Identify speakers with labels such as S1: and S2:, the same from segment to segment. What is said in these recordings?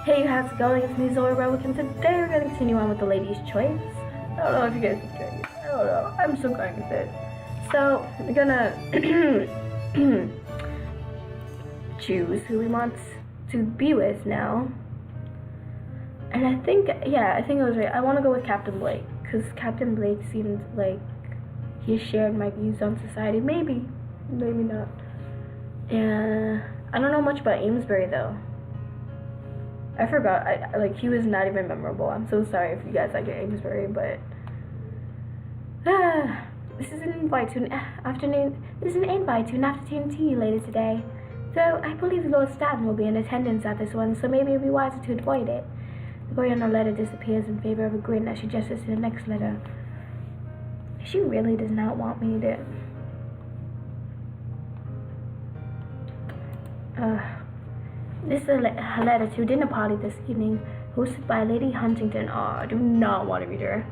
S1: Hey, how's it going? It's me, Zoe Rowick, and today we're going to continue on with the ladies' choice. I don't know if you guys enjoyed it. I don't know. I'm still going with it. So, we're gonna choose who we want to be with now. And I think it was right. I want to go with Captain Blake, because Captain Blake seemed like he shared my views on society. Maybe not. And I don't know much about Amesbury, though. I forgot. He was not even memorable. I'm so sorry if you guys like Amesbury, but this is an invite to an afternoon. This is an invite to an afternoon tea later today. Though I believe Lord Stanton will be in attendance at this one, so maybe it'll be wiser to avoid it. The boy on her letter disappears in favor of a grin as she gestures to the next letter. She really does not want me to. This is a letter to a dinner party this evening, hosted by Lady Huntington. I do not want to read her.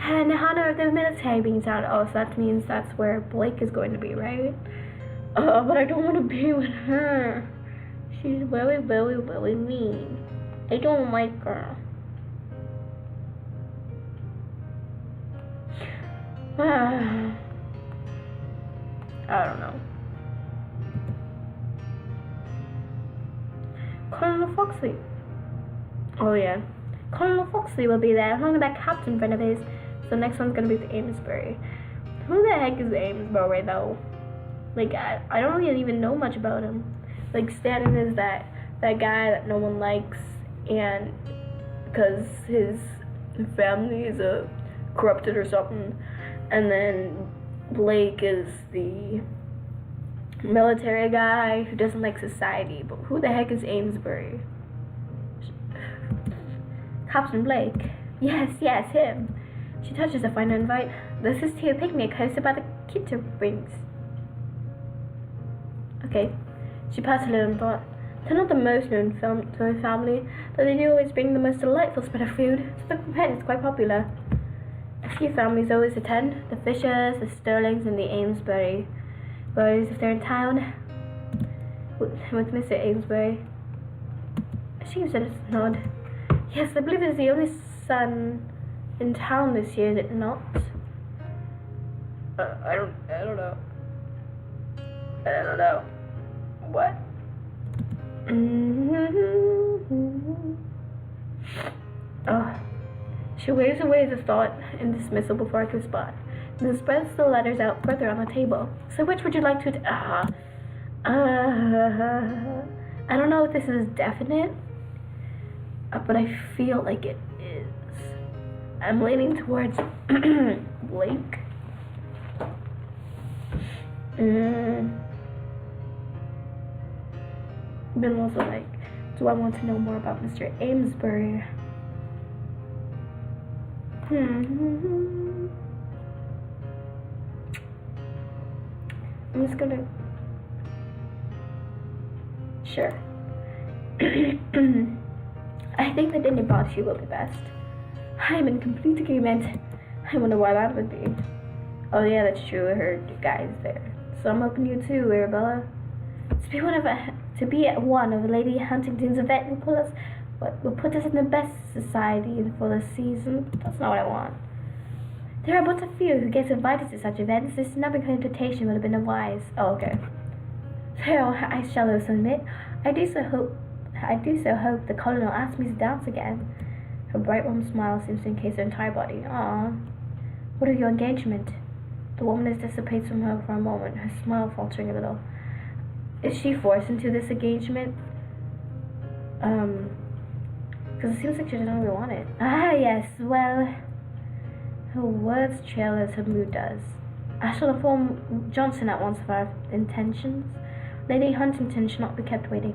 S1: And in honor of the military being down. So that means that's where Blake is going to be, right? But I don't want to be with her. She's very, very, very mean. I don't like her. I don't know. Colonel Foxley. Oh yeah. Colonel Foxley will be there, along with that captain friend of his. So next one's gonna be the Amesbury. Who the heck is Amesbury though? I don't really even know much about him. Stanton is that guy that no one likes, and because his family is corrupted or something. And then Blake is the military guy who doesn't like society. But who the heck is Amesbury? Captain Blake. Yes, him. She touches the final invite. This is to a picnic hosted by the Kitterings. Okay. She passed a little thought. They're not the most known family, but they do always bring the most delightful spread of food, so the event is quite popular. A few families always attend, the Fishers, the Sterlings, and the Amesbury boys if they're in town. With Mr. Amesbury. She gives a nod. Yes, I believe it's the only son in town this year, is it not? I don't know. I don't know. What? She waves away the thought in dismissal before I can respond, and then spreads the letters out further on the table. So which would you like to... I don't know if this is definite, but I feel like it is. I'm leaning towards Blake. Then also do I want to know more about Mr. Amesbury? I'm just gonna... Sure. I think the dinner party will be best. I'm in complete agreement. I wonder why that would be. Oh yeah, that's true. I heard you guys there. So I'm hoping you too, Arabella. To be at one of Lady Huntington's event will put us in the best society for the season. That's not what I want. There are but a few who get invited to such events. This snubbing invitation would have been unwise. Oh, okay. So I shall also admit, I do so hope the colonel asks me to dance again. Her bright warm smile seems to encase her entire body. What of your engagement? The woman dissipates from her for a moment, her smile faltering a little. Is she forced into this engagement? Because it seems like she doesn't really want it. Yes, well, her words trail as her mood does. I shall inform Johnson at once of our intentions. Lady Huntington should not be kept waiting.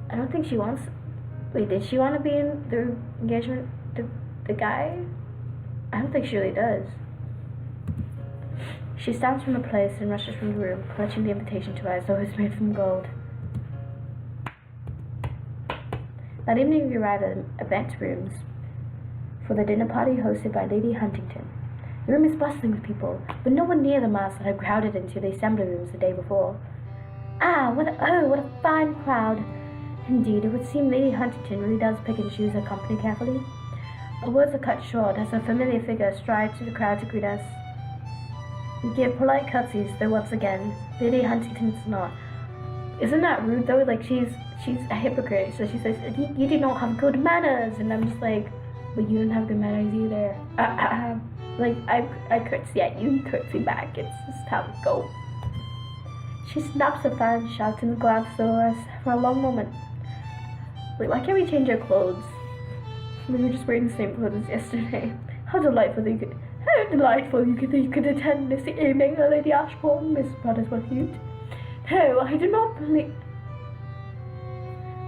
S1: I don't think she wants... Wait, did she want to be in the engagement? The guy? I don't think she really does. She stands from the place and rushes from the room, clutching the invitation to her as though it was made from gold. That evening we arrived at the event rooms for the dinner party hosted by Lady Huntington. The room is bustling with people, but no one near the mass that had crowded into the assembly rooms the day before. What a fine crowd! Indeed, it would seem Lady Huntington really does pick and choose her company carefully. Our words are cut short as a familiar figure strides through the crowd to greet us. We give polite curtsies, though once again, Lady Huntington's not. Isn't that rude though? Like she's a hypocrite. So she says, you do not have good manners. And I'm just like, but you don't have good manners either. Like, I curtsy at you, you curtsy back. It's just how it goes. She snaps her fan, shouts and glances over us for a long moment. Wait, why can't we change our clothes? We were just wearing the same clothes as yesterday. How delightful you could attend this evening, Lady Ashbourne, Miss Buttersworth Hute. No, I do not believe...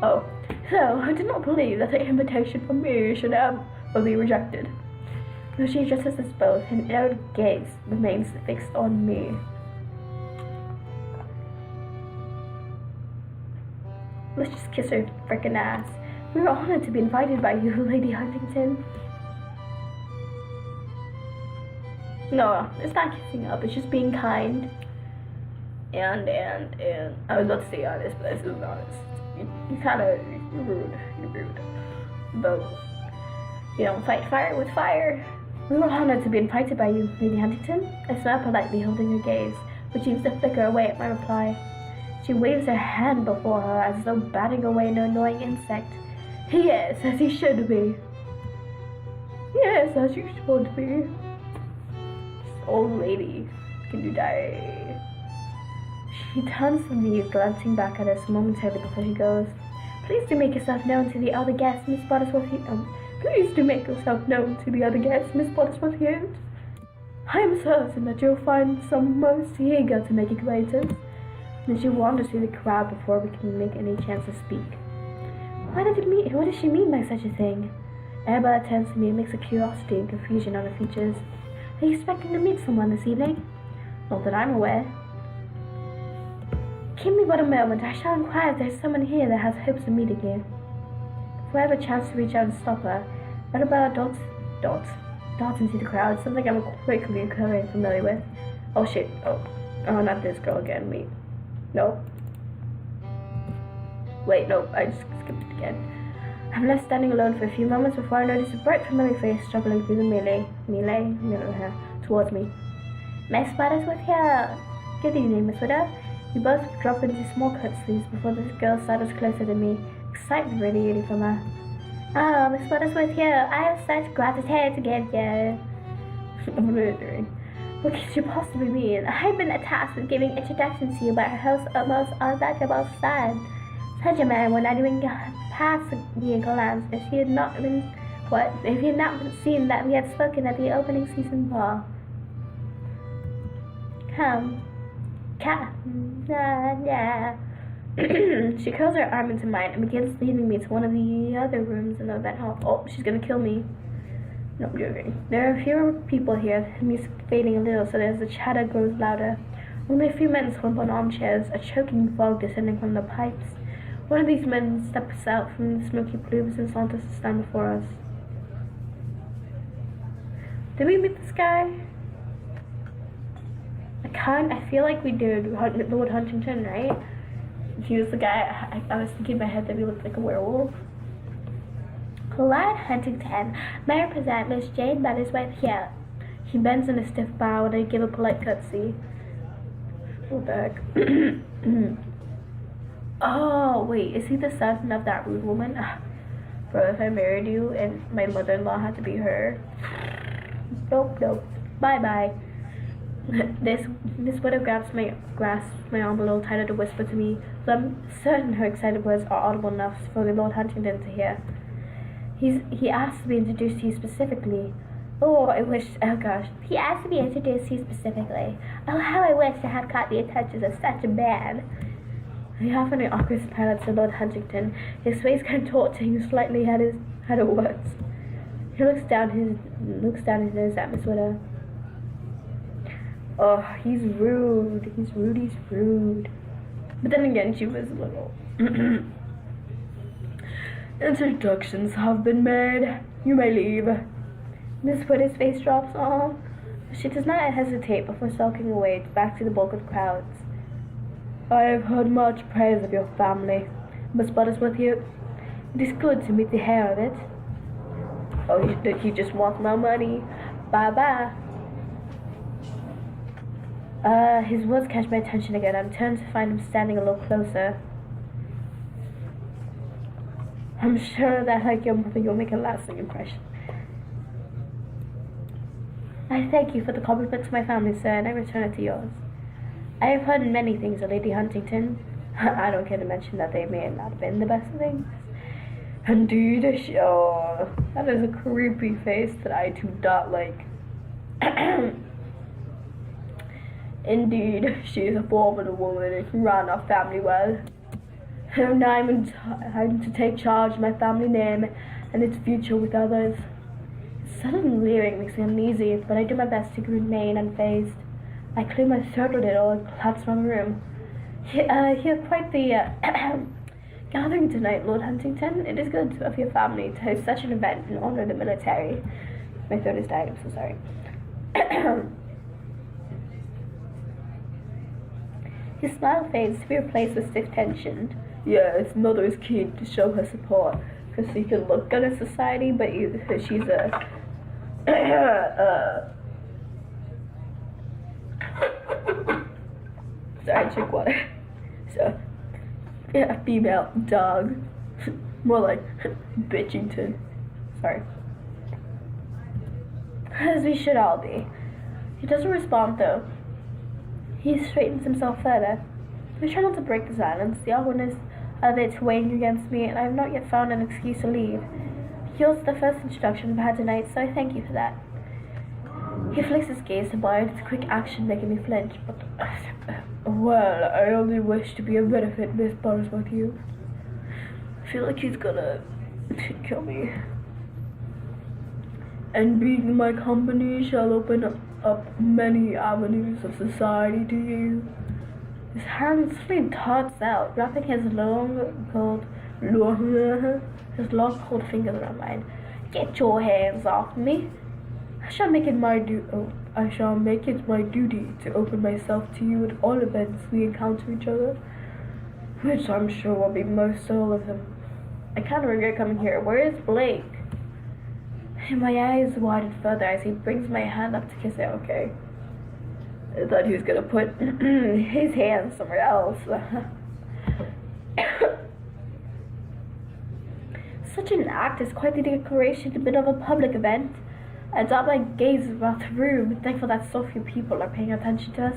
S1: Oh, so I do not believe that the invitation from me should ever be rejected. Though she addresses us both, and her gaze remains fixed on me. Let's just kiss her frickin' ass. We were honored to be invited by you, Lady Huntington. No, it's not kissing up, it's just being kind. And I was about to say honest, but this is honest. You're kinda rude. You're rude. But you don't fight fire with fire. We were honored to be invited by you, Lady Huntington. I smiled politely, holding her gaze, which seems to flicker away at my reply. She waves her hand before her as though batting away an annoying insect. Yes, as he should be. Yes, as you should be. This old lady, can you die? She turns to me, glancing back at us momentarily before she goes. Please do make yourself known to the other guests, Miss Buttersworth Hute. Please do make yourself known to the other guests, Miss Buttersworth Hute. I am certain that you'll find some most eager to make acquaintance. And she wanders through the crowd before we can make any chance to speak. What does she mean by such a thing? Arabella turns to me and makes a curiosity and confusion on her features. Are you expecting to meet someone this evening? Not that I'm aware. Give me but a moment. I shall inquire if there's someone here that has hopes of meeting you. Before I have a chance to reach out and stop her, Arabella darts into the crowd, something I'm quickly becoming familiar with. Oh shit. Oh, not this girl again. Wait. Nope. Wait, nope. I just skipped it again. I'm left standing alone for a few moments before I notice a bright familiar face struggling through the melee towards me. Miss Buttersworth here. Good evening, Miss Widow. We both drop into small curtsies before this girl sidles closer to me, excitement radiating from her. Oh, Miss Buttersworth here. I have such gratitude to give you. What are you doing? What could you possibly mean? I've been tasked with giving introductions to you by her host's most untouchable son. Such a man would not even pass me a glance if he had not seen that we had spoken at the opening season ball. Come. Yeah. She curls her arm into mine and begins leading me to one of the other rooms in the event hall. Oh, she's gonna kill me. No, I'm joking. There are fewer people here, the music fading a little so that as the chatter grows louder. Only a few men slump on armchairs, a choking fog descending from the pipes. One of these men steps out from the smoky plumes and saunters to stand before us. Did we meet this guy? I feel like we did. Lord Huntington, right? He was the guy. I was thinking in my head that he looked like a werewolf. Lord Huntington, may I present Miss Jane Buttersworth here. He bends in a stiff bow and I give a polite curtsy. Go back. Oh, wait, is he the son of that rude woman? Bro, if I married you and my mother-in-law had to be her. Nope. Bye-bye. This widow grasps my arm a little tighter to whisper to me, so I'm certain her excited words are audible enough for the Lord Huntington to hear. He asked to be introduced to you specifically. He asked to be introduced to you specifically. Oh, how I wish I had caught the attention of such a man. He offered an awkward smile to Lord Huntington, his face contorting slightly at her words. He looks down his nose at Miss Widow. Oh, he's rude. He's rude. But then again, she was little. Introductions have been made. You may leave. Miss Widow's face drops off. She does not hesitate before sulking away back to the bulk of crowds. I have heard much praise of your family. Miss Buttersworth here. It is good to meet the heir of it. Oh, he just wants my money. Bye-bye. His words catch my attention again. I'm turned to find him standing a little closer. I'm sure that, like your mother, you'll make a lasting impression. I thank you for the compliment to my family, sir, and I return it to yours. I have heard many things of Lady Huntington. I don't care to mention that they may not have been the best things. Indeed, oh, that is a creepy face that I do not like. Indeed, she is a formidable woman and can run our family well. And I'm to take charge of my family name and its future with others. Sudden leering makes me uneasy, but I do my best to remain unfazed. I clear my throat a little and collapse from the room. You're quite the gathering tonight, Lord Huntington. It is good of your family to host such an event in honor of the military. My throat is dying, I'm so sorry. His smile fades to be replaced with stiff tension. Yes, Mother is keen to show her support, because she can look good in society, but she's a... sorry, drink water. So, yeah, female dog. More like Bitchington. Sorry. As we should all be. He doesn't respond, though. He straightens himself further. I try not to break the silence. The awkwardness of it weighing against me, and I have not yet found an excuse to leave. Yours is the first introduction I've had tonight, so I thank you for that. He flicks his gaze to mine, its quick action making me flinch, but... well, I only wish to be a benefit, Miss Buttersworth you. I feel like he's gonna kill me. And being in my company shall open up many avenues of society to you. His hand suddenly darts out, wrapping his long, cold fingers around mine. Get your hands off me. I shall make it my duty to open myself to you at all events we encounter each other, which I'm sure will be most all of them. I kind of regret coming here. Where is Blake? And my eyes widen further as he brings my hand up to kiss it. Okay. I thought he was gonna put his hand somewhere else. Such an act is quite the declaration in the middle of a public event. I drop my gaze about the room, thankful that so few people are paying attention to us.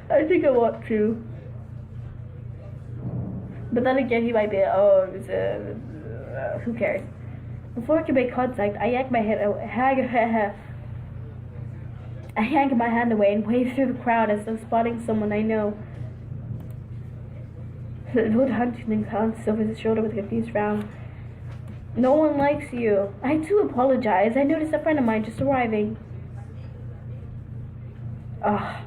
S1: I think I want to. But then again, he might be, who cares? Before I can make contact, I yank my hand away and wave through the crowd as though spotting someone I know. Lord Huntington glanced over his shoulder with a confused frown. No one likes you. I do apologize. I noticed a friend of mine just arriving. Ugh.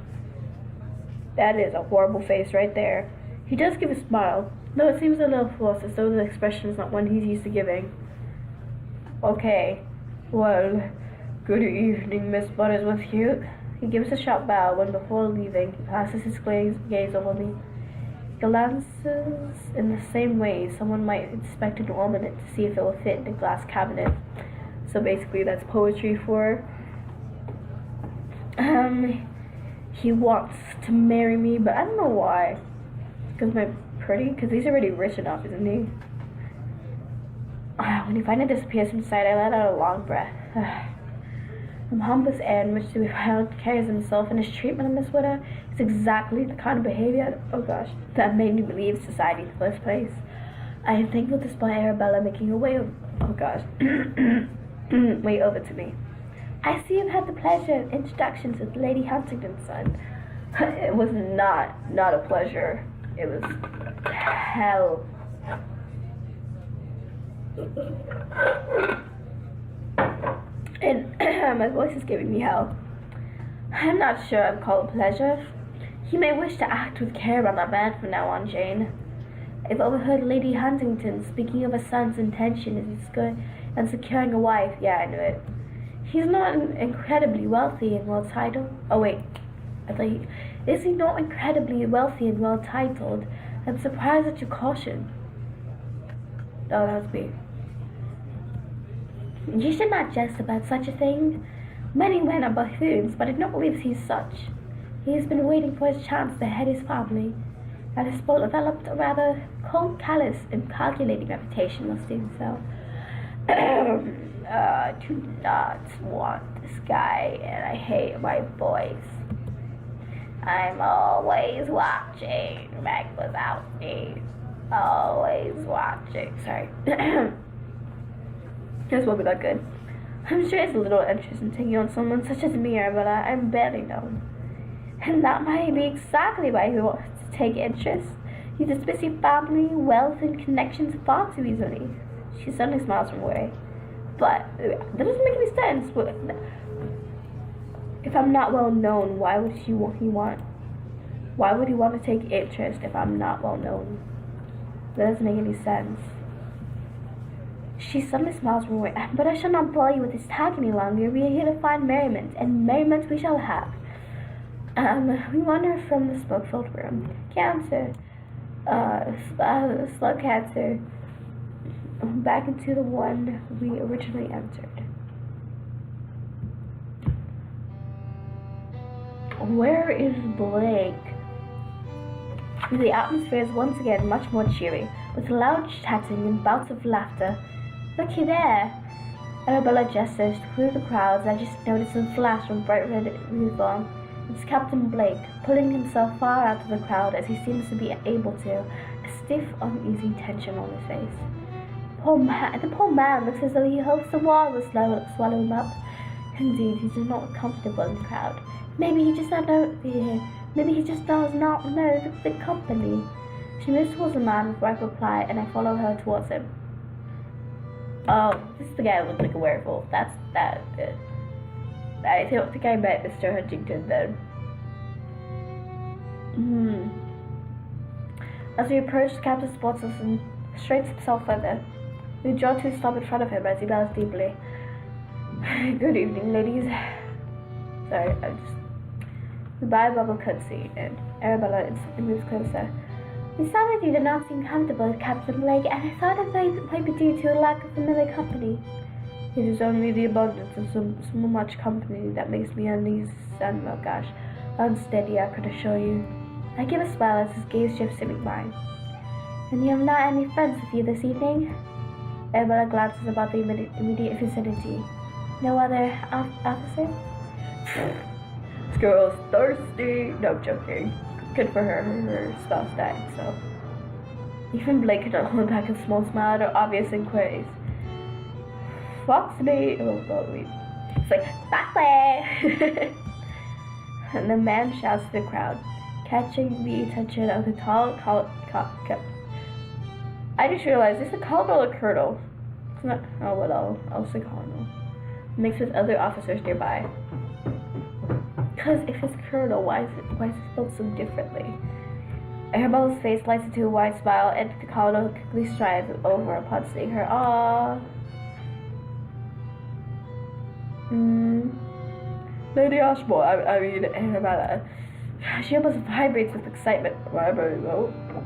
S1: That is a horrible face right there. He does give a smile, though it seems a little forced, as though the expression is not one he's used to giving. Okay. Well, good evening, Miss Buttersworth here. He gives a sharp bow when before leaving, he passes his gaze over me. Glances in the same way someone might inspect an ornament to see if it will fit in a glass cabinet. So basically that's poetry for he wants to marry me, but I don't know why. Because I'm pretty? Because he's already rich enough, isn't he? When he finally disappears from sight, I let out a long breath. The pompous air in which the child carries himself and his treatment of Miss Witter is exactly the kind of behavior, that made me leave society in the first place. I am thankful to spy Arabella making her way way over to me. I see you've had the pleasure of introductions with Lady Huntington's son. It was not a pleasure. It was hell. And my voice is giving me hell. I'm not sure I'd call it pleasure. You may wish to act with care on that man from now on, Jane. I've overheard Lady Huntington speaking of a son's intention in securing a wife. Yeah, I knew it. He's not incredibly wealthy and well titled. Oh wait, I thought Is he not incredibly wealthy and well-titled? I'm surprised at your caution. Oh, that's me. You should not jest about such a thing. Many men are buffoons, but I do not believe he is such. He has been waiting for his chance to head his family, and has developed a rather cold, callous, and calculating reputation whilst doing so. I do not want this guy, and I hate my voice. I'm always watching. Meg without me. Always watching. Sorry. This won't be that good. I'm sure it's a little interest in taking on someone such as me, but I'm barely known. And that might be exactly why he wants to take interest. You dismiss your family, wealth, and connections far too easily. She suddenly smiles from away. But that doesn't make any sense. If I'm not well known, why would he want? Why would he want to take interest if I'm not well known? That doesn't make any sense. She suddenly smiles from away. But I shall not bore you with this talk any longer. We are here to find merriment, and merriment we shall have. We wander from the smoke-filled room. Cancer. Slow cancer. Back into the one we originally entered. Where is Blake? The atmosphere is once again much more cheery, with loud chatting and bouts of laughter. Looky there! Arabella gestures through the crowds. I just noticed a flash from bright red uniform. It's Captain Blake, pulling himself far out of the crowd as he seems to be able to, a stiff, uneasy tension on his face. The poor man looks as though he hopes the wall will swallow him up. Indeed, he's not comfortable in the crowd. Maybe he just does not know the company. She moves towards the man before I reply, and I follow her towards him. Oh, this is the guy who looks like a werewolf. That's good. I don't think I met Mr. Huntington then. As we approach, the captain spots us and straightens himself further. We draw to a stop in front of him as he bows deeply. Good evening, ladies. Sorry, Goodbye, bubble cutscene, and Arabella instantly moves closer. You sound like you do not seem comfortable, Captain Blake, and I thought it might be due to a lack of familiar company. It is only the abundance of so much company that makes me uneasy and, oh gosh, unsteady, I could assure you. I give a smile as his gaze shifts to meet mine. And you have not any friends with you this evening? Arabella glances about the immediate vicinity. No other officers? This girl's thirsty. No, I'm joking. Good for her. Her spouse died, so. Even Blake could not hold back a small smile at her obvious inquiries. Foxy. Oh, wait. It's like, Foxy! And the man shouts to the crowd, catching the attention of the tall I just realized, is it a colonel or colonel? It's not. Oh, well, I'll say colonel. Mixed with other officers nearby. Because if it's colonel, why is it spelled so differently? Arabella's face lights into a wide smile, and the colonel quickly strides over upon seeing her. Aww. Lady Ashmore, I mean Arabella. She almost vibrates with excitement,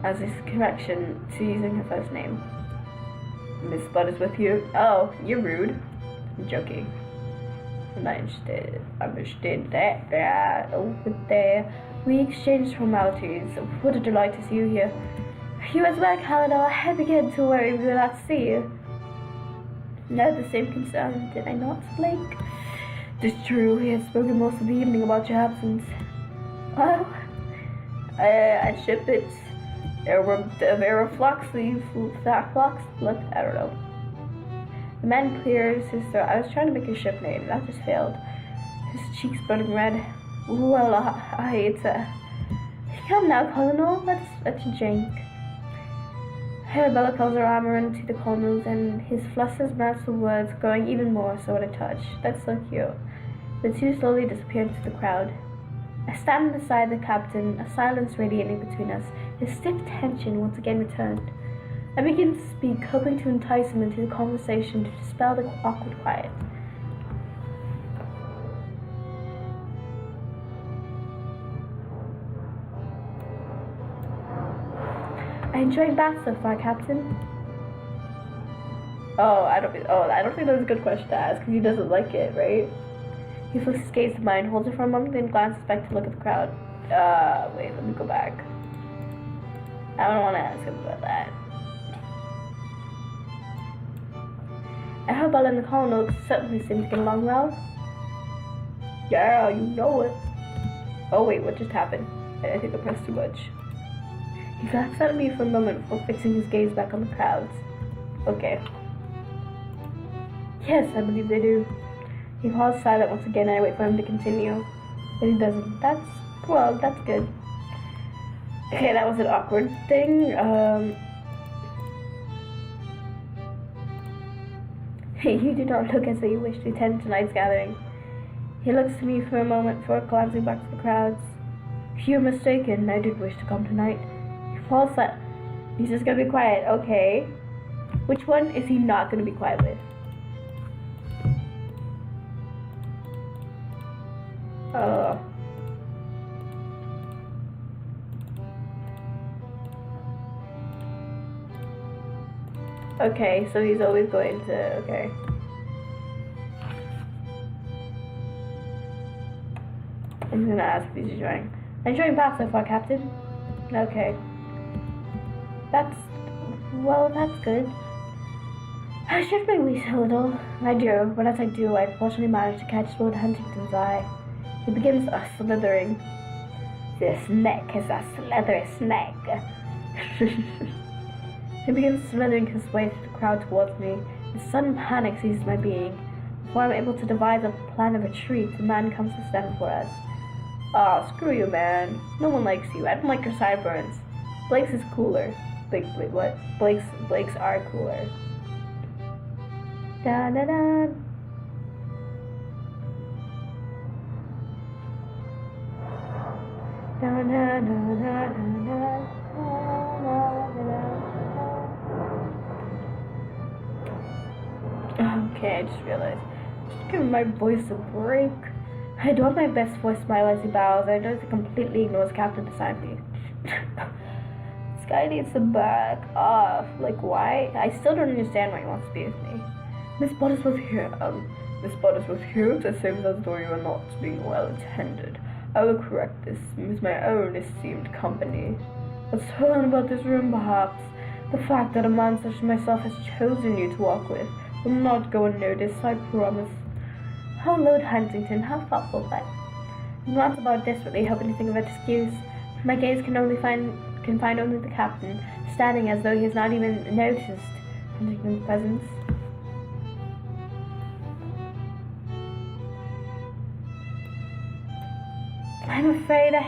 S1: as is correction to using her first name. Miss Blood is with you. Oh, you're rude. I'm joking. I'm not interested. I'm interested that over there. We exchanged formalities. What a delight to see you here. You as well, Kalidor. I began to worry we will not see you. No, the same concern, did I not, Blake? It's true. He has spoken most of the evening about your absence. Well, I ship it. There were flocks, I don't know. The man clears his throat. I was trying to make a ship name, that just failed. His cheeks burning red. Well, come now, Colonel, let's drink. Arabella calls her armor into the colonel's, and his flutters match the words, growing even more so at a touch. That's so cute. The two slowly disappear into the crowd. I stand beside the captain, a silence radiating between us. His stiff tension once again returned. I begin to speak, hoping to entice him into the conversation to dispel the awkward quiet. I enjoy bath so far, Captain. I don't think that was a good question to ask, because he doesn't like it, right? He flicks his gaze to mine, holds it for a moment, then glances back to look at the crowd. Wait, let me go back. I don't want to ask him about that. Arabella and the colonel certainly seem to get along well. Yeah, you know it. Oh wait, what just happened? I think I pressed too much. He glanced at me for a moment before fixing his gaze back on the crowds. Okay. Yes, I believe they do. He paused silent once again and I wait for him to continue. But he doesn't. That's good. Okay, that was an awkward thing. You do not look as though you wish to attend tonight's gathering. He looks to me for a moment before glancing back to the crowds. You're mistaken. I did wish to come tonight. He falls silent. He's just gonna be quiet. Okay. Which one is he not gonna be quiet with? Okay, so he's always going to, okay. I'm gonna ask if he's enjoying. Enjoying bath so far, Captain? Okay. That's good. I should my wheeze a little. I do, but as I do, I fortunately manage to catch Lord Huntington's eye. He begins slithering. This neck is a slithering snake. He begins slithering his way through the crowd towards me. A sudden panic seizes my being. Before I'm able to devise a plan of retreat, the man comes to stand for us. Aw, screw you, man. No one likes you. I don't like your sideburns. Blake's is cooler. Blake, what? Blake's are cooler. Da da da. Da da da da da da. Okay, I just realized. Just giving my voice a break. I do have my best voice smile as he bows. I notice he completely ignores Captain beside me. This guy needs to back off. Like, why? I still don't understand why he wants to be with me. Miss Buttersworth here. Miss Buttersworth here to say that though you are not being well attended. I will correct this with my own esteemed company. Let's learn about this room, perhaps. The fact that a man such as myself has chosen you to walk with will not go unnoticed, I promise. Oh, Lord Huntington, how thoughtful that. I glance about desperately, hoping to think of an excuse. My gaze can find only the captain, standing as though he has not even noticed Huntington's presence. I'm afraid I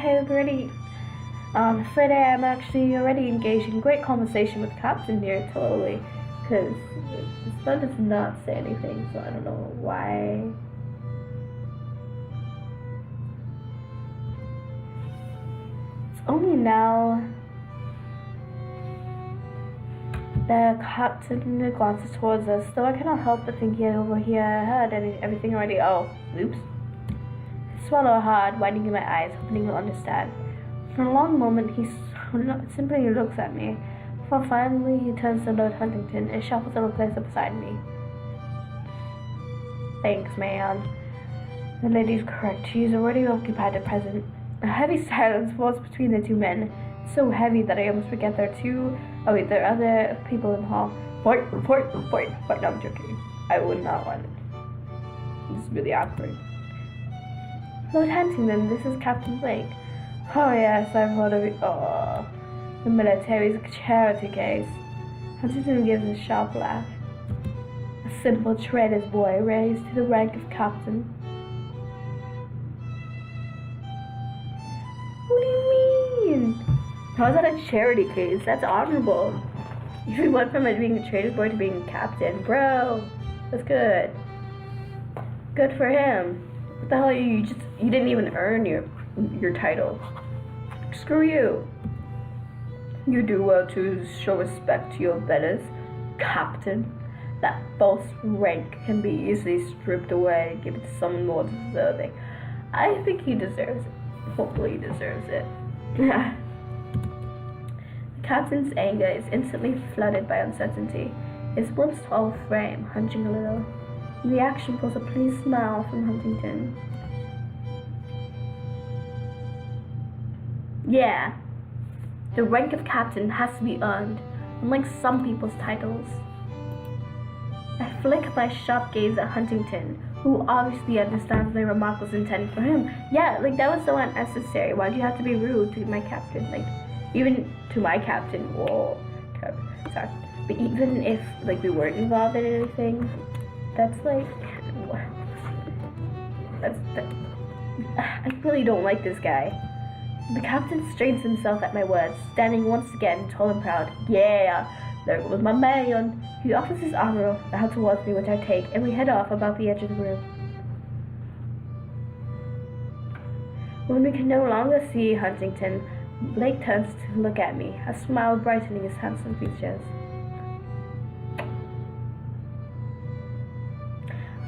S1: am actually already engaged in great conversation with the captain here, totally. Because this one does not say anything, so I don't know why. It's only now the captain glances towards us, though I cannot help but think he had overheard everything already. Oh, oops. I swallow hard, widening my eyes, hoping he'll understand. For a long moment, he simply looks at me. Before finally he turns to Lord Huntington and shuffles over closer beside me. Thanks, man. The lady's correct. She is already occupied at present. A heavy silence falls between the two men. So heavy that I almost forget there are other people in the hall. Fight. No, I'm joking. I would not want it. This is really awkward. Lord Huntington, this is Captain Blake. Oh yes, I've heard of it. Oh. The military's charity case. Huntington gives a sharp laugh. A simple trader's boy raised to the rank of captain. What do you mean? How is that a charity case? That's honorable. You went from being a trader's boy to being a captain. Bro, that's good. Good for him. What the hell, you didn't even earn your title. Screw you. You do well to show respect to your betters, Captain. That false rank can be easily stripped away and given to someone more deserving. I think he deserves it. Hopefully he deserves it. The Captain's anger is instantly flooded by uncertainty. His lips all frame, hunching a little. In reaction pulls a pleased smile from Huntington. Yeah, the rank of captain has to be earned, unlike some people's titles. I flick my sharp gaze at Huntington, who obviously understands my remark was intended for him. Yeah, like, that was so unnecessary. Why'd you have to be rude to my captain? Like, even to my captain. Whoa. Sorry. But even if, like, we weren't involved in anything, that's like... I really don't like this guy. The captain strains himself at my words, standing once again tall and proud. Yeah, there goes my man. He offers his arm out towards me, which I take, and we head off about the edge of the room. When we can no longer see Huntington, Blake turns to look at me, a smile brightening his handsome features.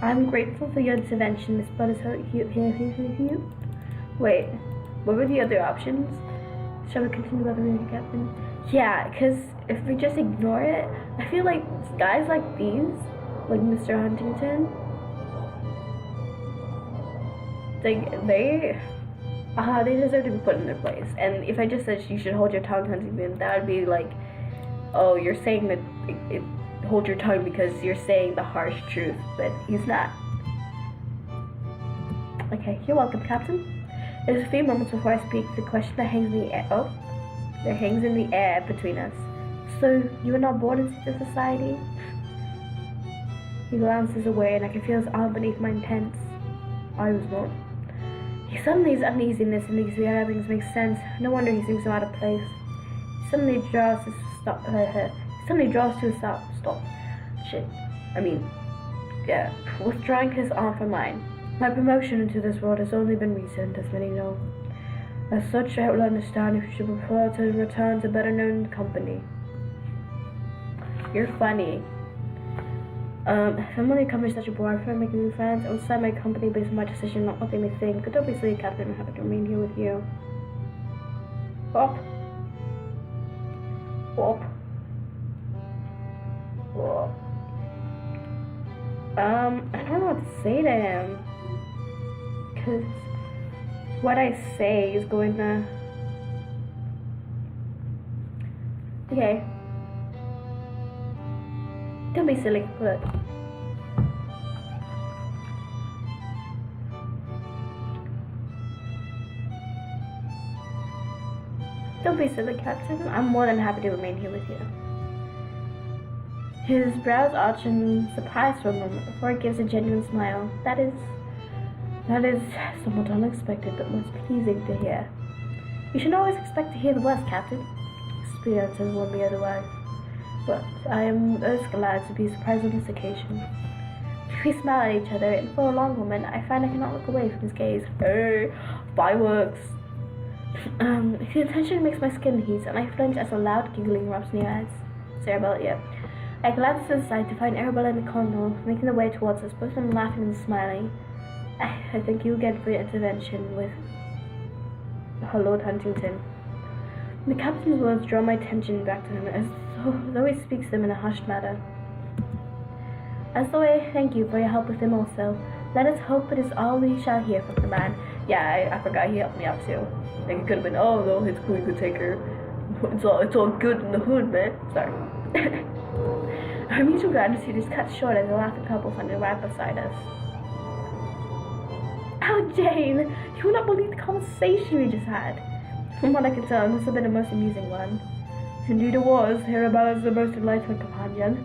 S1: I'm grateful for your intervention, Miss Butterfield. Wait. What were the other options? Shall we continue about the movie, Captain? Yeah, because if we just ignore it, I feel like guys like these, like Mr. Huntington, they deserve to be put in their place. And if I just said you should hold your tongue, Huntington, that would be like, oh, you're saying that hold your tongue because you're saying the harsh truth, but he's not. Okay, you're welcome, Captain. There's a few moments before I speak the question that hangs in the air. Oh, that hangs in the air between us. So, you were not born into society? He glances away and I can feel his arm beneath my intense. I was not. Suddenly his uneasiness in these gatherings makes sense. No wonder he seems so out of place. He suddenly draws to a stop. Stop. Shit. Yeah. Withdrawing his arm from mine. My promotion into this world has only been recent, as many know. As such, I will understand if you should prefer to return to better-known company. You're funny. If I'm only accomplished such a bar for making new friends, I will decide my company based on my decision, not what they may think. But don't be silly, Captain. I'm happy to remain here with you. Hop. Hop. Hop. I don't know what to say to him. Because what I say is going to... Okay. Don't be silly, look. Don't be silly, Captain. I'm more than happy to remain here with you. His brows arch in surprise for a moment before he gives a genuine smile. That is somewhat unexpected, but most pleasing to hear. You should always expect to hear the worst, Captain. Experiences won't be otherwise. But I am most glad to be surprised on this occasion. We smile at each other, and for a long moment, I find I cannot look away from his gaze. Hey, fireworks! The attention makes my skin heat, and I flinch as a loud giggling erupts near us. Arabella, yeah. I glance to the side to find Arabella and the Colonel making their way towards us, both of them laughing and smiling. I thank you again for your intervention with Lord Huntington. The captain's words draw my attention back to him, as though he speaks them in a hushed manner. As though I thank you for your help with him also. Let us hope it is all we shall hear from the man. Yeah, I forgot he helped me out too. Like, it could have been, oh no, his queen could take her. It's all good in the hood, man. Sorry. Our mutual gratitude is cut short as a laughing couple find right beside us. Oh, Jane, you will not believe the conversation we just had. From what I can tell, it must have been a most amusing one. Indeed it was. Arabella is the most delightful companion.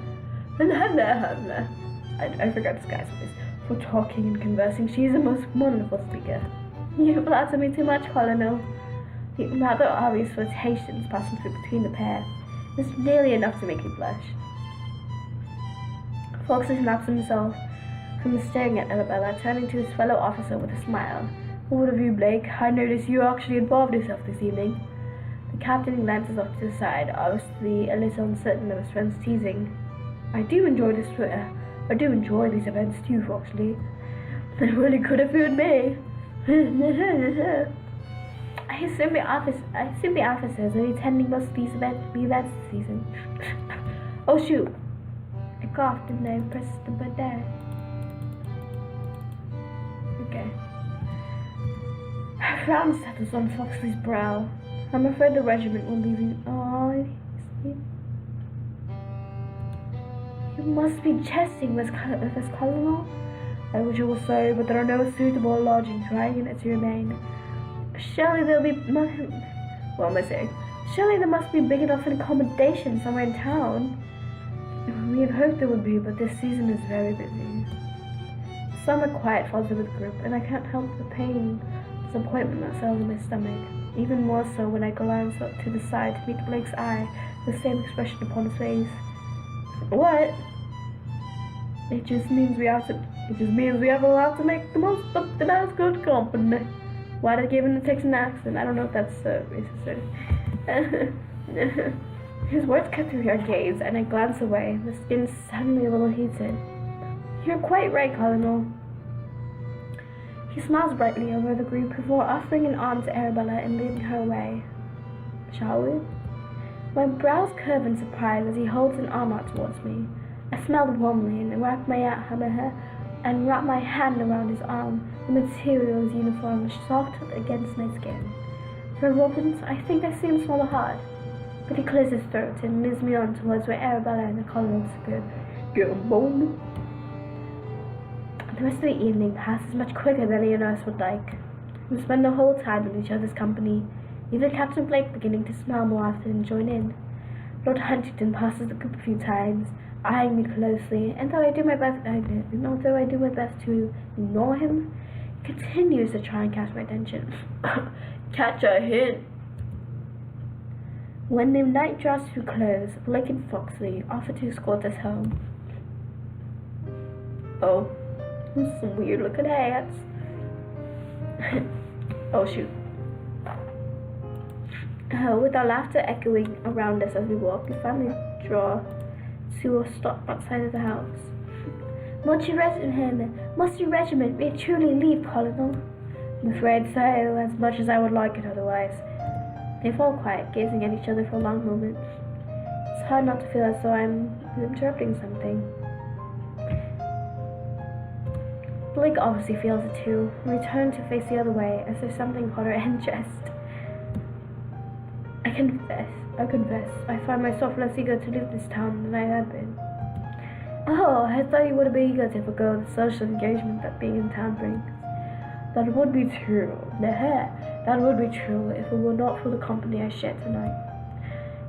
S1: I forgot this guy's voice. For talking and conversing, she is a most wonderful speaker. You flatter me too much, Colonel. The rather obvious flirtations passing through between the pair is nearly enough to make you blush. Foxy snaps himself from staring at Arabella, turning to his fellow officer with a smile. What of you, Blake? I notice you actually involved yourself this evening. The captain glances off to the side, obviously a little uncertain of his friend's teasing. I do enjoy these events too, Foxley. They really could have fooled me. I I assume the officers are attending most of these events this season. Oh shoot! I coughed and I pressed the button there. Okay. A frown settles on Foxley's brow. I'm afraid the regiment will leave you. Oh, you must be jesting, Miss Colonel. I wish I was sorry, but there are no suitable lodgings right in it to remain. Surely there'll be. What am I saying? Surely there must be big enough accommodation somewhere in town. We had hoped there would be, but this season is very busy. Summer quiet falls over the group, and I can't help the pain, disappointment that settles in my stomach. Even more so when I glance up to the side to meet Blake's eye, the same expression upon his face. What? It just means we have allowed to make the most of the nice good company. Why did I give him the Texan accent? I don't know if that's racist. His words cut through her gaze, and I glance away, the skin suddenly a little heated. You're quite right, Colonel. He smiles brightly over the group before offering an arm to Arabella and leading her away. Shall we? My brows curve in surprise as he holds an arm out towards me. I smiled warmly and wrapped my hand around his arm. The material of his uniform soft against my skin. For a moment, I think I see him swallow hard. But he clears his throat and leads me on towards where Arabella and the Colonel disappeared. Get him, bone. The rest of the evening passes much quicker than any of us would like. We spend the whole time in each other's company, even Captain Blake beginning to smile more often and join in. Lord Huntington passes the group a few times, eyeing me closely, and although I do my best to ignore him, he continues to try and catch my attention. Catch a hint. When the night draws to a close, Blake and Foxley offer to escort us home. Oh, some weird looking hats. Oh shoot. With our laughter echoing around us as we walk, we finally draw to a stop outside of the house. Must your regiment be truly leave, Colonel? I'm afraid so, as much as I would like it otherwise. They fall quiet, gazing at each other for a long moment. It's hard not to feel as though I'm interrupting something. Blake obviously feels it too, and we turn to face the other way as there's something caught our chest. I confess, I find myself less eager to leave this town than I had been. Oh, I thought you would be eager to forgo the social engagement that being in town brings. That would be true. That would be true if it were not for the company I shared tonight.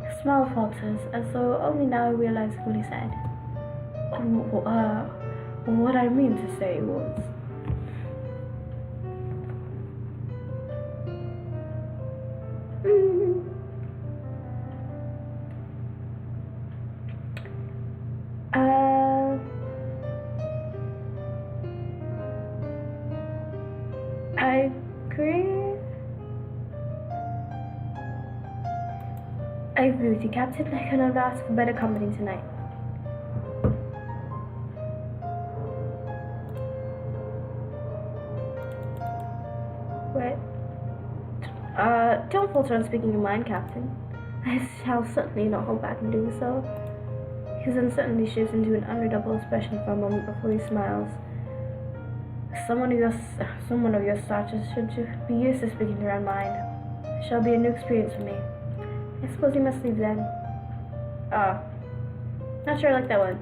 S1: His smile falters, as though only now I realized what he said. What I mean to say was... I agree. I agree with you, Captain. I cannot ask for better company tonight. What? Don't falter on speaking your mind, Captain. I shall certainly not hold back in doing so. His uncertainty shifts into an unreadable expression for a moment before he smiles. Someone of your stature should be used to speaking their own mind. It shall be a new experience for me. I suppose you must leave then. Not sure I like that one.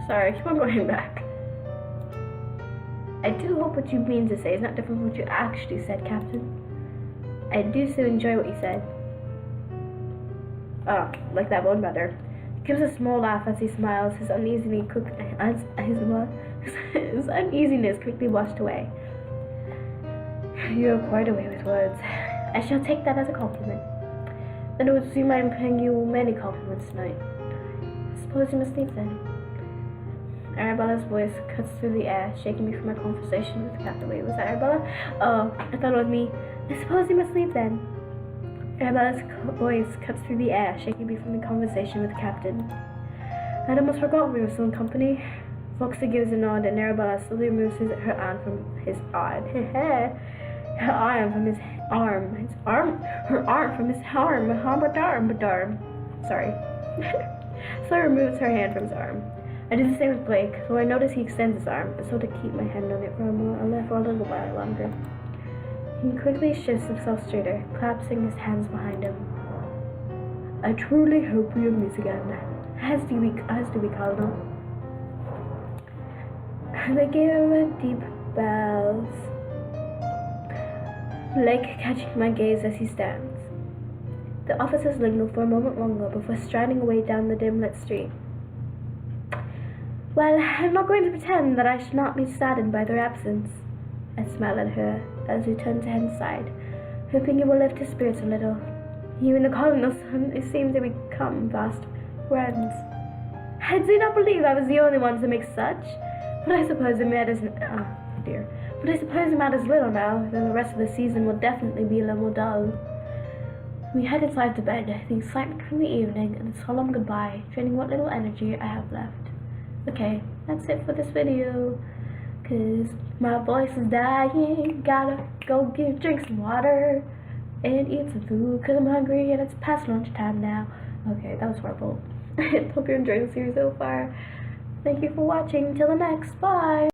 S1: Sorry, keep on going back. I do hope what you mean to say is not different from what you actually said, Captain. I do so enjoy what you said. Like that one better. He gives a small laugh as he smiles, his uneasiness quickly washed away. You are quite a way with words. I shall take that as a compliment. Then it would seem I am paying you many compliments tonight. I suppose you must leave then. Arabella's voice cuts through the air, shaking me from my conversation with Captain. Wait, was that Arabella? Oh, I thought it was me. I suppose you must leave then. Arabella's voice cuts through the air, shaking me from the conversation with the Captain. I'd almost forgotten we were still in company. Foxy gives a nod, and Arabella slowly removes her arm from his arm. His arm. Her arm from his arm. Arm. Sorry. So removes her hand from his arm. I do the same with Blake, so I notice he extends his arm, so to keep my hand on it for a little while longer. He quickly shifts himself straighter, collapsing his hands behind him. I truly hope we will meet again. As do we, Colonel. They give deep bows. Blake catching my gaze as he stands. The officers linger for a moment longer before striding away down the dim-lit street. Well, I'm not going to pretend that I should not be saddened by their absence. I smile at her as we turn to head inside, hoping it will lift his spirits a little. You and the Colonel suddenly seem to become fast friends. I do not believe I was the only one to make such, but I suppose it matters. But I suppose it matters little now, though the rest of the season will definitely be a little more dull. We head inside to bed, the excitement from the evening, and a solemn goodbye, draining what little energy I have left. Okay, that's it for this video, cause my voice is dying. Gotta go drink some water and eat some food, cause I'm hungry and it's past lunchtime now. Okay, that was horrible. Hope you're enjoying the series so far. Thank you for watching. Till the next. Bye.